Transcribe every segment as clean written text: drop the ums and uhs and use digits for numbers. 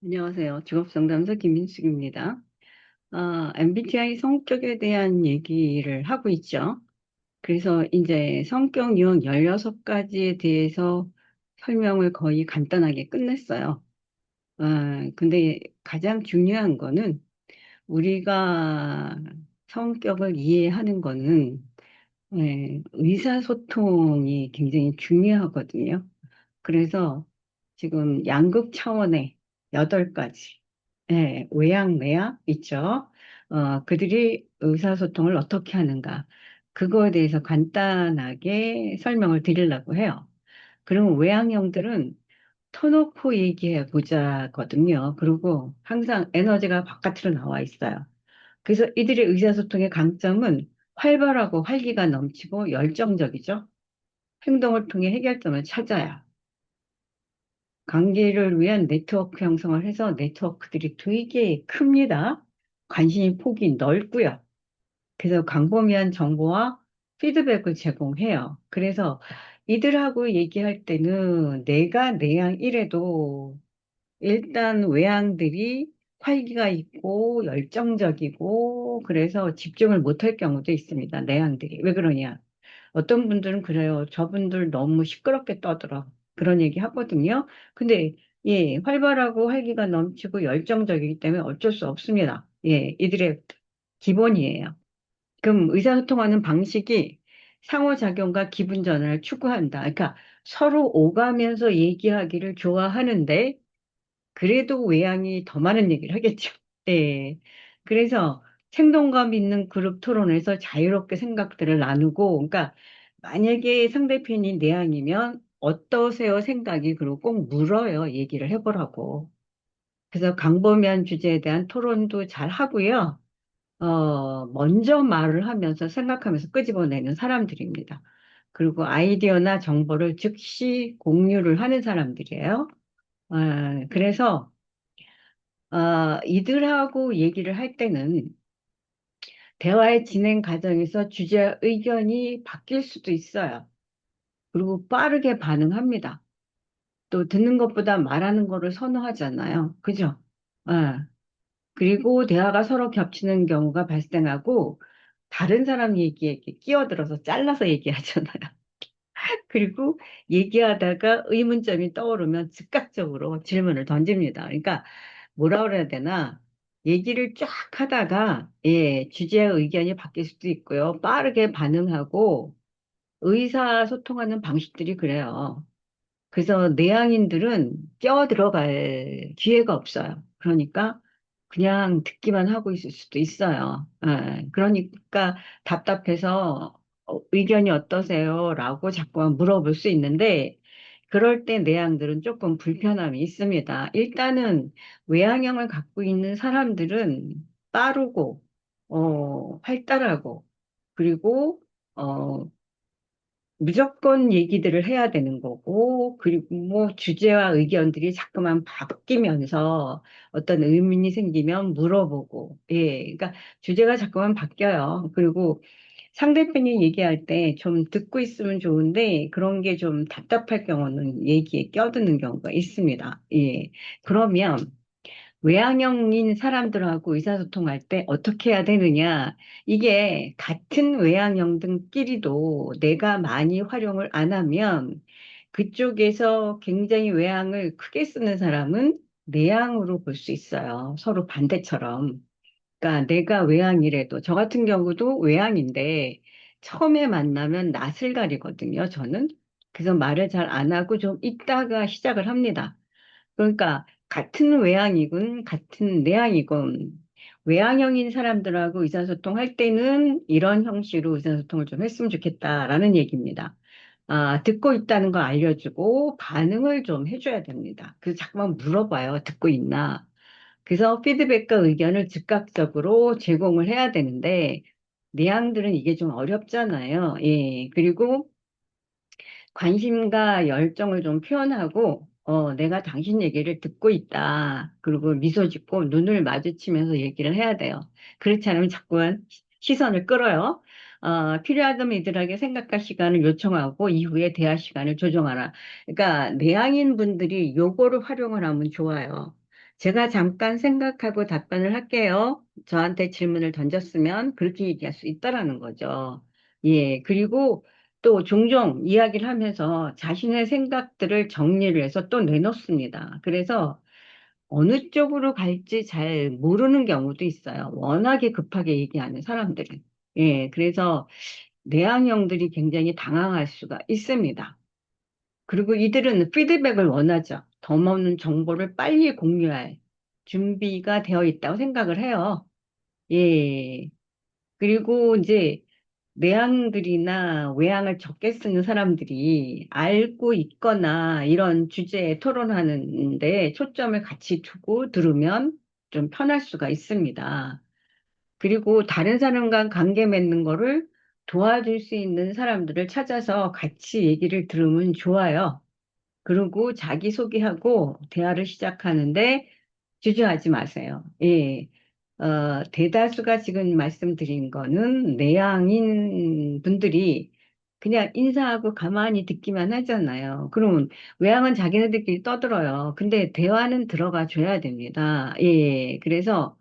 안녕하세요. 직업상담사 김민숙입니다. MBTI 성격에 대한 얘기를 하고 있죠. 그래서 이제 성격 유형 16가지에 대해서 설명을 거의 간단하게 끝냈어요. 근데 가장 중요한 거는 우리가 성격을 이해하는 거는 의사소통이 굉장히 중요하거든요. 그래서 지금 양극 차원의 8가지, 외양, 내양 있죠. 그들이 의사소통을 어떻게 하는가. 그거에 대해서 간단하게 설명을 드리려고 해요. 그러면 외향형들은 터놓고 얘기해 보자거든요. 그리고 항상 에너지가 바깥으로 나와 있어요. 그래서 이들의 의사소통의 강점은 활발하고 활기가 넘치고 열정적이죠. 행동을 통해 해결점을 찾아요. 관계를 위한 네트워크 형성을 해서 네트워크들이 되게 큽니다. 관심이 폭이 넓고요. 그래서 광범위한 정보와 피드백을 제공해요. 그래서 이들하고 얘기할 때는 내가 내양 이래도 일단 외향들이 활기가 있고 열정적이고 그래서 집중을 못할 경우도 있습니다. 내향들이. 왜 그러냐? 어떤 분들은 그래요. 저분들 너무 시끄럽게 떠들어. 그런 얘기 하거든요. 근데, 활발하고 활기가 넘치고 열정적이기 때문에 어쩔 수 없습니다. 이들의 기본이에요. 그럼 의사소통하는 방식이 상호작용과 기분 전환을 추구한다. 그러니까 서로 오가면서 얘기하기를 좋아하는데, 그래도 외향이 더 많은 얘기를 하겠죠. 네. 그래서 생동감 있는 그룹 토론에서 자유롭게 생각들을 나누고, 그러니까 만약에 상대편이 내향이면 어떠세요 생각이 그리고 꼭 물어요. 얘기를 해보라고. 그래서 광범위한 주제에 대한 토론도 잘 하고요. 먼저 말을 하면서 생각하면서 끄집어내는 사람들입니다. 그리고 아이디어나 정보를 즉시 공유를 하는 사람들이에요. 그래서 이들하고 얘기를 할 때는 대화의 진행 과정에서 주제와 의견이 바뀔 수도 있어요. 그리고 빠르게 반응합니다. 또 듣는 것보다 말하는 거를 선호하잖아요. 그죠? 아, 그리고 대화가 서로 겹치는 경우가 발생하고 다른 사람 얘기에 이렇게 끼어들어서 잘라서 얘기하잖아요. 그리고 얘기하다가 의문점이 떠오르면 즉각적으로 질문을 던집니다. 그러니까 뭐라 그래야 되나? 얘기를 쫙 하다가, 주제의 의견이 바뀔 수도 있고요. 빠르게 반응하고 의사소통하는 방식들이 그래요. 그래서 내향인들은 껴들어갈 기회가 없어요. 그러니까 그냥 듣기만 하고 있을 수도 있어요. 그러니까 답답해서 의견이 어떠세요? 라고 자꾸만 물어볼 수 있는데 그럴 때 내향들은 조금 불편함이 있습니다. 일단은 외향형을 갖고 있는 사람들은 빠르고 활달하고 그리고 어, 무조건 얘기들을 해야 되는 거고, 그리고 뭐 주제와 의견들이 자꾸만 바뀌면서 어떤 의문이 생기면 물어보고, 그러니까 주제가 자꾸만 바뀌어요. 그리고 상대편이 얘기할 때 좀 듣고 있으면 좋은데, 그런 게 좀 답답할 경우는 얘기에 껴드는 경우가 있습니다. 그러면 외향형인 사람들하고 의사소통할 때 어떻게 해야 되느냐? 이게 같은 외향형들끼리도 내가 많이 활용을 안 하면 그쪽에서 굉장히 외향을 크게 쓰는 사람은 내향으로 볼 수 있어요. 서로 반대처럼. 그러니까 내가 외향이래도 저 같은 경우도 외향인데 처음에 만나면 낯을 가리거든요, 저는. 그래서 말을 잘 안 하고 좀 있다가 시작을 합니다. 그러니까 같은 외향이군, 같은 내향이군. 외향형인 사람들하고 의사소통할 때는 이런 형식으로 의사소통을 좀 했으면 좋겠다라는 얘기입니다. 듣고 있다는 거 알려주고 반응을 좀 해줘야 됩니다. 그래서 자꾸만 물어봐요. 듣고 있나? 그래서 피드백과 의견을 즉각적으로 제공을 해야 되는데, 내향들은 이게 좀 어렵잖아요. 그리고 관심과 열정을 좀 표현하고, 내가 당신 얘기를 듣고 있다. 그리고 미소 짓고 눈을 마주치면서 얘기를 해야 돼요. 그렇지 않으면 자꾸만 시선을 끌어요. 필요하다면 이들에게 생각할 시간을 요청하고 이후에 대화 시간을 조정하라. 그러니까 내향인 분들이 요거를 활용을 하면 좋아요. 제가 잠깐 생각하고 답변을 할게요. 저한테 질문을 던졌으면 그렇게 얘기할 수 있다라는 거죠. 예, 그리고 또 종종 이야기를 하면서 자신의 생각들을 정리를 해서 또 내놓습니다. 그래서 어느 쪽으로 갈지 잘 모르는 경우도 있어요. 워낙에 급하게 얘기하는 사람들은. 예, 그래서 내향형들이 굉장히 당황할 수가 있습니다. 그리고 이들은 피드백을 원하죠. 더 많은 정보를 빨리 공유할 준비가 되어 있다고 생각을 해요. 예. 그리고 이제 내향들이나 외향을 적게 쓰는 사람들이 알고 있거나 이런 주제에 토론하는데 초점을 같이 두고 들으면 좀 편할 수가 있습니다. 그리고 다른 사람과 관계 맺는 거를 도와줄 수 있는 사람들을 찾아서 같이 얘기를 들으면 좋아요. 그리고 자기소개하고 대화를 시작하는데 주저하지 마세요. 예. 대다수가 지금 말씀드린 거는 내향인 분들이 그냥 인사하고 가만히 듣기만 하잖아요. 그러면 외향은 자기네들끼리 떠들어요. 근데 대화는 들어가 줘야 됩니다. 예. 그래서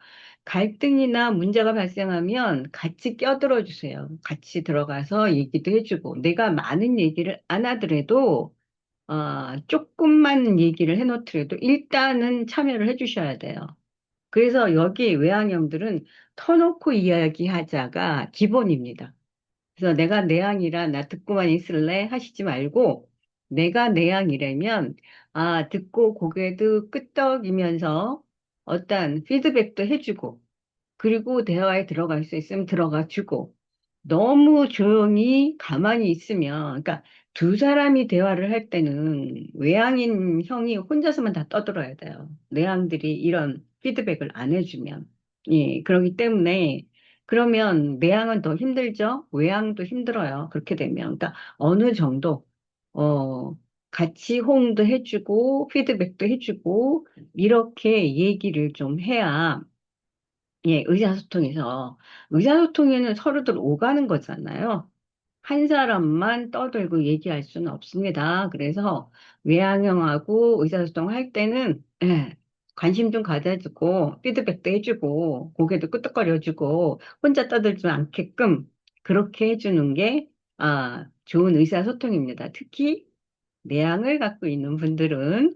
갈등이나 문제가 발생하면 같이 껴들어 주세요. 같이 들어가서 얘기도 해주고 내가 많은 얘기를 안 하더라도 조금만 얘기를 해놓더라도 일단은 참여를 해주셔야 돼요. 그래서 여기 외향형들은 터놓고 이야기하자가 기본입니다. 그래서 내가 내향이라 나 듣고만 있을래 하시지 말고 내가 내향이라면 듣고 고개도 끄덕이면서 어떤 피드백도 해주고 그리고 대화에 들어갈 수 있으면 들어가 주고, 너무 조용히 가만히 있으면, 그러니까 두 사람이 대화를 할 때는 외향인 형이 혼자서만 다 떠들어야 돼요. 내향들이 이런 피드백을 안 해주면. 예, 그렇기 때문에, 그러면 내향은 더 힘들죠? 외향도 힘들어요. 그렇게 되면. 그러니까 어느 정도, 어, 같이 호응도 해주고, 피드백도 해주고, 이렇게 얘기를 좀 해야 예, 의사소통에는 서로들 오가는 거잖아요. 한 사람만 떠들고 얘기할 수는 없습니다. 그래서 외향형하고 의사소통 할 때는 관심 좀 가져주고 피드백도 해주고 고개도 끄덕거려주고 혼자 떠들지 않게끔 그렇게 해주는 게 좋은 의사소통입니다. 특히 내향을 갖고 있는 분들은